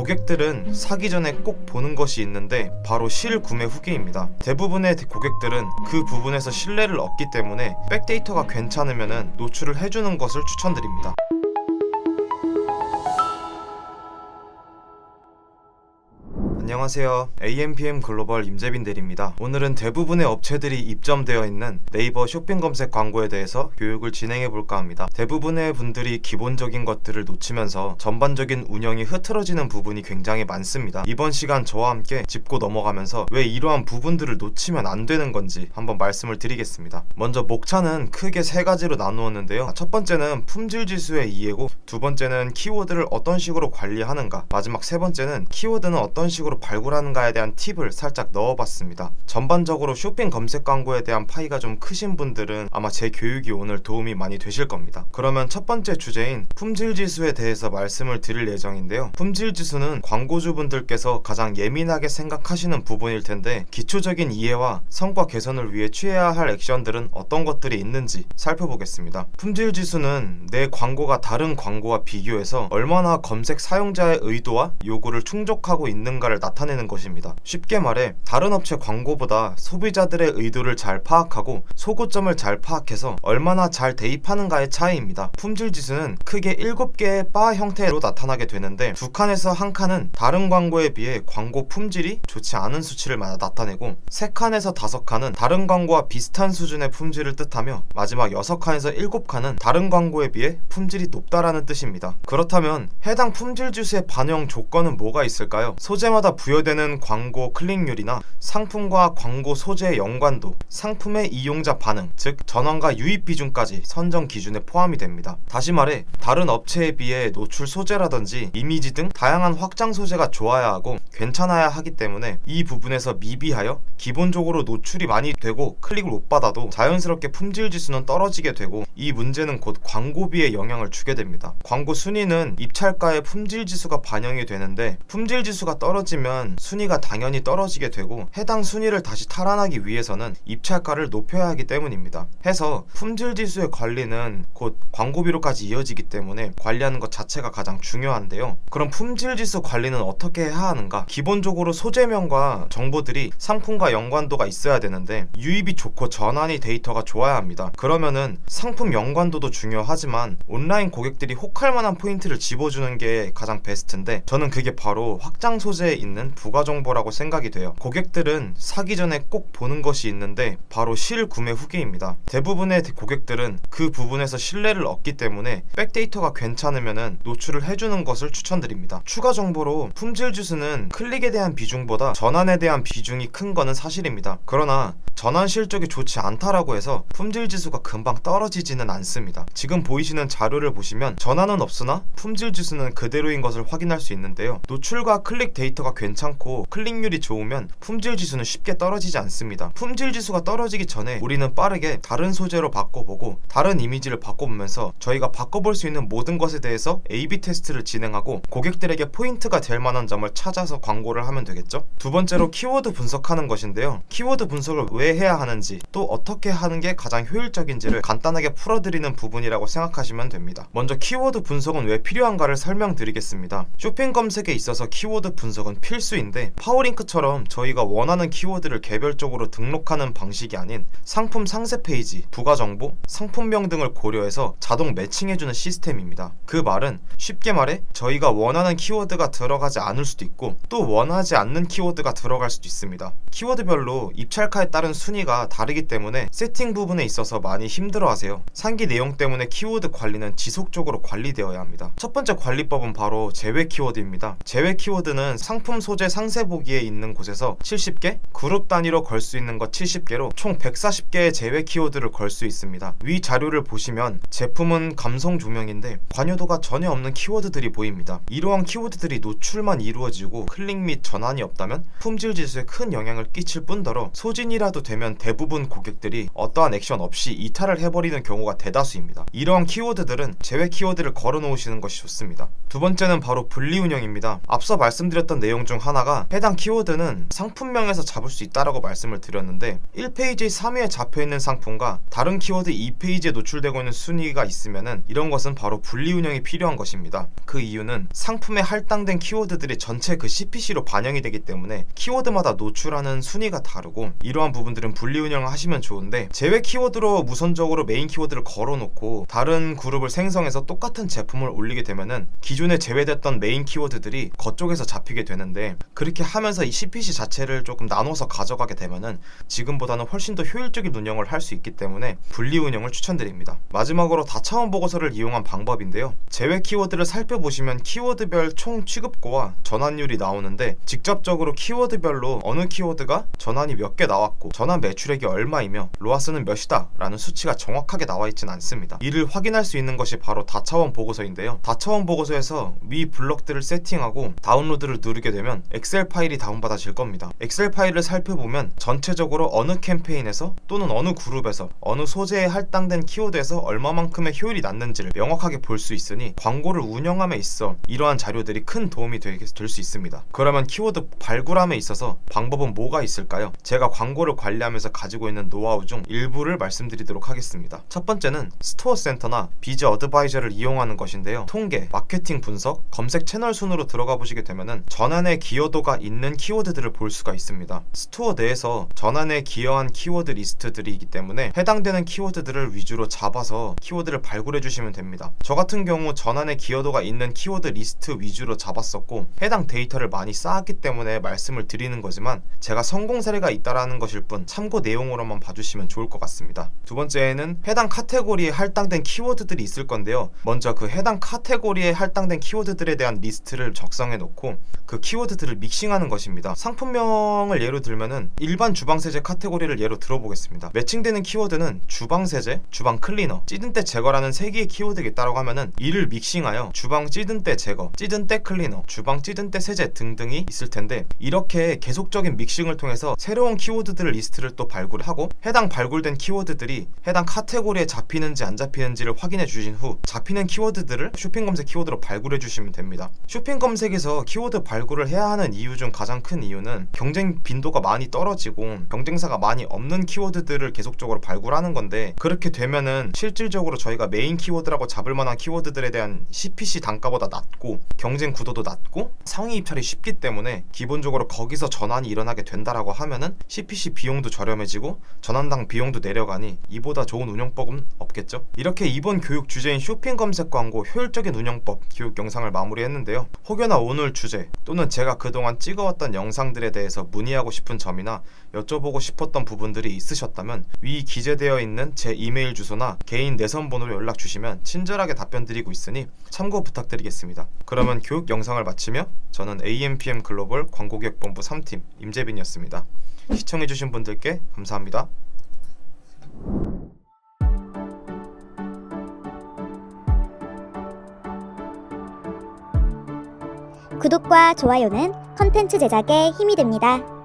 고객들은 사기 전에 꼭 보는 것이 있는데 바로 실구매 후기입니다. 대부분의 고객들은 그 부분에서 신뢰를 얻기 때문에 백데이터가 괜찮으면 노출을 해주는 것을 추천드립니다. 안녕하세요. AMPM 글로벌 임재빈 대리입니다. 오늘은 대부분의 업체들이 입점되어 있는 네이버 쇼핑 검색 광고에 대해서 교육을 진행해 볼까 합니다. 대부분의 분들이 기본적인 것들을 놓치면서 전반적인 운영이 흐트러지는 부분이 굉장히 많습니다. 이번 시간 저와 함께 짚고 넘어가면서 왜 이러한 부분들을 놓치면 안 되는 건지 한번 말씀을 드리겠습니다. 먼저 목차는 크게 세 가지로 나누었는데요. 첫 번째는 품질 지수의 이해고, 두 번째는 키워드를 어떤 식으로 관리하는가, 마지막 세 번째는 키워드는 어떤 식으로 발굴하는가에 대한 팁을 살짝 넣어봤습니다. 전반적으로 쇼핑 검색 광고에 대한 파이가 좀 크신 분들은 아마 제 교육이 오늘 도움이 많이 되실 겁니다. 그러면 첫 번째 주제인 품질 지수에 대해서 말씀을 드릴 예정인데요. 품질 지수는 광고주분들께서 가장 예민하게 생각하시는 부분일 텐데, 기초적인 이해와 성과 개선을 위해 취해야 할 액션들은 어떤 것들이 있는지 살펴보겠습니다. 품질 지수는 내 광고가 다른 광고와 비교해서 얼마나 검색 사용자의 의도와 요구를 충족하고 있는가를 나타내는 것입니다. 쉽게 말해 다른 업체 광고보다 소비자들의 의도를 잘 파악하고 소구점을 잘 파악해서 얼마나 잘 대입하는가의 차이입니다. 품질 지수는 크게 7개의 바 형태로 나타나게 되는데, 두 칸에서 한 칸은 다른 광고에 비해 광고 품질이 좋지 않은 수치를 나타내고, 세 칸에서 5칸은 다른 광고와 비슷한 수준의 품질을 뜻하며, 마지막 6칸에서 7칸은 다른 광고에 비해 품질이 높다라는 뜻입니다. 그렇다면 해당 품질 지수의 반영 조건은 뭐가 있을까요? 소재마다 부여되는 광고 클릭률이나 상품과 광고 소재의 연관도, 상품의 이용자 반응, 즉 전원과 유입 비중까지 선정 기준에 포함이 됩니다. 다시 말해 다른 업체에 비해 노출 소재라든지 이미지 등 다양한 확장 소재가 좋아야 하고 괜찮아야 하기 때문에 이 부분에서 미비하여 기본적으로 노출이 많이 되고 클릭을 못 받아도 자연스럽게 품질 지수는 떨어지게 되고, 이 문제는 곧 광고비에 영향을 주게 됩니다. 광고 순위는 입찰가의 품질 지수가 반영이 되는데, 품질 지수가 떨어지면 순위가 당연히 떨어지게 되고, 해당 순위를 다시 탈환하기 위해서는 입찰가를 높여야 하기 때문입니다. 해서 품질 지수의 관리는 곧 광고비로까지 이어지기 때문에 관리하는 것 자체가 가장 중요한데요. 그럼 품질 지수 관리는 어떻게 해야 하는가? 기본적으로 소재명과 정보들이 상품과 연관도가 있어야 되는데, 유입이 좋고 전환이 데이터가 좋아야 합니다. 그러면은 상품 연관도도 중요하지만 온라인 고객들이 혹할 만한 포인트를 집어주는 게 가장 베스트인데, 저는 그게 바로 확장 소재에 있는 부가 정보라고 생각이 돼요. 고객들은 사기 전에 꼭 보는 것이 있는데 바로 실구매 후기입니다. 대부분의 고객들은 그 부분에서 신뢰를 얻기 때문에 백데이터가 괜찮으면 노출을 해주는 것을 추천드립니다. 추가 정보로 품질 지수는 클릭에 대한 비중보다 전환에 대한 비중이 큰 거는 사실입니다. 그러나 전환 실적이 좋지 않다라고 해서 품질 지수가 금방 떨어지지는 않습니다. 지금 보이시는 자료를 보시면 전환은 없으나 품질 지수는 그대로인 것을 확인할 수 있는데요. 노출과 클릭 데이터가 괜찮고 클릭률이 좋으면 품질 지수는 쉽게 떨어지지 않습니다. 품질 지수가 떨어지기 전에 우리는 빠르게 다른 소재로 바꿔보고 다른 이미지를 바꿔보면서 저희가 바꿔볼 수 있는 모든 것에 대해서 A/B 테스트를 진행하고 고객들에게 포인트가 될 만한 점을 찾아서 광고를 하면 되겠죠. 두 번째로 키워드 분석하는 것인데요. 키워드 분석을 왜 해야 하는지, 또 어떻게 하는 게 가장 효율적인지를 간단하게 풀어드리는 부분이라고 생각하시면 됩니다. 먼저 키워드 분석은 왜 필요한가를 설명드리겠습니다. 쇼핑 검색에 있어서 키워드 분석은 필수인데, 파워링크처럼 저희가 원하는 키워드를 개별적으로 등록하는 방식이 아닌 상품 상세 페이지, 부가정보, 상품명 등을 고려해서 자동 매칭해주는 시스템입니다. 그 말은 쉽게 말해 저희가 원하는 키워드가 들어가지 않을 수도 있고, 또 원하지 않는 키워드가 들어갈 수도 있습니다. 키워드별로 입찰가에 따른 순위가 다르기 때문에 세팅 부분에 있어서 많이 힘들어하세요. 상기 내용 때문에 키워드 관리는 지속적으로 관리되어야 합니다. 첫 번째 관리법은 바로 제외 키워드입니다. 제외 키워드는 상품 소재 상세 보기에 있는 곳에서 70개, 그룹 단위로 걸 수 있는 것 70개로 총 140개의 제외 키워드를 걸 수 있습니다. 위 자료를 보시면 제품은 감성 조명인데 관여도가 전혀 없는 키워드들이 보입니다. 이러한 키워드들이 노출만 이루어지고 클릭 및 전환이 없다면 품질 지수에 큰 영향을 끼칠 뿐더러 소진이라도 되면 대부분 고객들이 어떠한 액션 없이 이탈을 해버리는 경우가 대다수입니다. 이러한 키워드들은 제외 키워드를 걸어 놓으시는 것이 좋습니다. 두 번째는 바로 분리 운영입니다. 앞서 말씀드렸던 내용 중 하나가 해당 키워드는 상품명에서 잡을 수 있다라고 말씀을 드렸는데 1페이지 3위에 잡혀있는 상품과 다른 키워드 2페이지에 노출되고 있는 순위가 있으면은 이런 것은 바로 분리 운영이 필요한 것입니다. 그 이유는 상품에 할당된 키워드들이 전체 그 CPC로 반영이 되기 때문에 키워드마다 노출하는 순위가 다르고 이러한 부분들은 분리 운영을 하시면 좋은데 제외 키워드로 무선적으로 메인 키워드를 걸어놓고 다른 그룹을 생성해서 똑같은 제품을 올리게 되면은 기존에 제외됐던 메인 키워드들이 그쪽에서 잡히게 되는데 그렇게 하면서 이 CPC 자체를 조금 나눠서 가져가게 되면은 지금보다는 훨씬 더 효율적인 운영을 할 수 있기 때문에 분리 운영을 추천드립니다. 마지막으로 다차원 보고서를 이용한 방법인데요. 제외 키워드를 살펴보시면 키워드별 총 취급고와 전환율이 나오는데 직접적으로 키워드별로 어느 키워드가 전환이 몇 개 나왔고 전환 매출액이 얼마이며 로아스는 몇이다 라는 수치가 정확하게 나와 있진 않습니다. 이를 확인할 수 있는 것이 바로 다차원 보고서인데요. 다차원 보고서에서 위 블럭들을 세팅하고 다운로드를 누르게 되면 엑셀 파일이 다운받아질 겁니다. 엑셀 파일을 살펴보면 전체적으로 어느 캠페인에서 또는 어느 그룹에서 어느 소재에 할당된 키워드에서 얼마만큼의 효율이 났는지를 명확하게 볼 수 있으니 광고를 운영함에 있어 이러한 자료들이 큰 도움이 될 수 있습니다. 그러면 키워드 발굴함에 있어서 방법은 뭐가 있을까요? 제가 광고를 관리하면서 가지고 있는 노하우 중 일부를 말씀드리도록 하겠습니다. 첫 번째는 스토어 센터나 비즈 어드바이저를 이용하는 것인데요. 통계, 마케팅 분석, 검색 채널 순으로 들어가 보시게 되면은 전환에 기여도가 있는 키워드들을 볼 수가 있습니다. 스토어 내에서 전환에 기여한 키워드 리스트들이기 때문에 해당되는 키워드들을 위주로 잡아서 키워드를 발굴해 주시면 됩니다. 저 같은 경우 전환에 기여도가 있는 키워드 리스트 위주로 잡았었고 해당 데이터를 많이 쌓았기 때문에 말씀을 드리는 거지만 제가 성공 사례가 있다라는 것일 뿐 참고 내용으로만 봐주시면 좋을 것 같습니다. 두 번째는 해당 카테고리에 할당된 키워드들이 있을 건데요. 먼저 그 해당 카테고리에 할당된 키워드들에 대한 리스트를 작성해 놓고 그 키워드들을 믹싱하는 것입니다. 상품명을 예로 들면은 일반 주방세제 카테고리를 예로 들어보겠습니다. 매칭되는 키워드는 주방세제, 주방 클리너, 찌든때 제거라는 3개의 키워드가 있다고 하면은 이를 믹싱하여 주방 찌든때 제거, 찌든때 클리너, 주방 찌든때 세제 등등이 있을 텐데 이렇게 계속적인 믹싱을 통해서 새로운 키워드들 리스트를 또 발굴하고 해당 발굴된 키워드들이 해당 카테고리에 잡히는지 안 잡히는지를 확인해 주신 후 잡히는 키워드들을 쇼핑 검색 키워드로 발굴해 주시면 됩니다. 쇼핑 검색에서 키워드 발굴을 해야 하는 이유 중 가장 큰 이유는 경쟁 빈도가 많이 떨어지고 경쟁사가 많이 없는 키워드들을 계속적으로 발굴하는 건데 그렇게 되면은 실질적으로 저희가 메인 키워드라고 잡을 만한 키워드들에 대한 CPC 단가보다 낮고 경쟁 구도도 낮고 상위 입찰이 쉽기 때문에 기본적으로 거기서 전환이 일어나게 된다라고 하면은 CPC 비용도 저렴해지고 전환당 비용도 내려가니 이보다 좋은 운영법은 없겠죠. 이렇게 이번 교육 주제인 쇼핑 검색 광고 효율적인 운영법 교육 영상을 마무리했는데요. 혹여나 오늘 주제 또는 제가 그동안 찍어왔던 영상들에 대해서 문의하고 싶은 점이나 여쭤보고 싶었던 부분들이 있으셨다면 위 기재되어 있는 제 이메일 주소나 개인 내선 번호로 연락 주시면 친절하게 답변 드리고 있으니 참고 부탁드리겠습니다. 그러면 교육 영상을 마치며 저는 AMPM 글로벌 광고기획본부 3팀 임재빈이었습니다. 시청해주신 분들께 감사합니다. 구독과 좋아요는 컨텐츠 제작에 힘이 됩니다.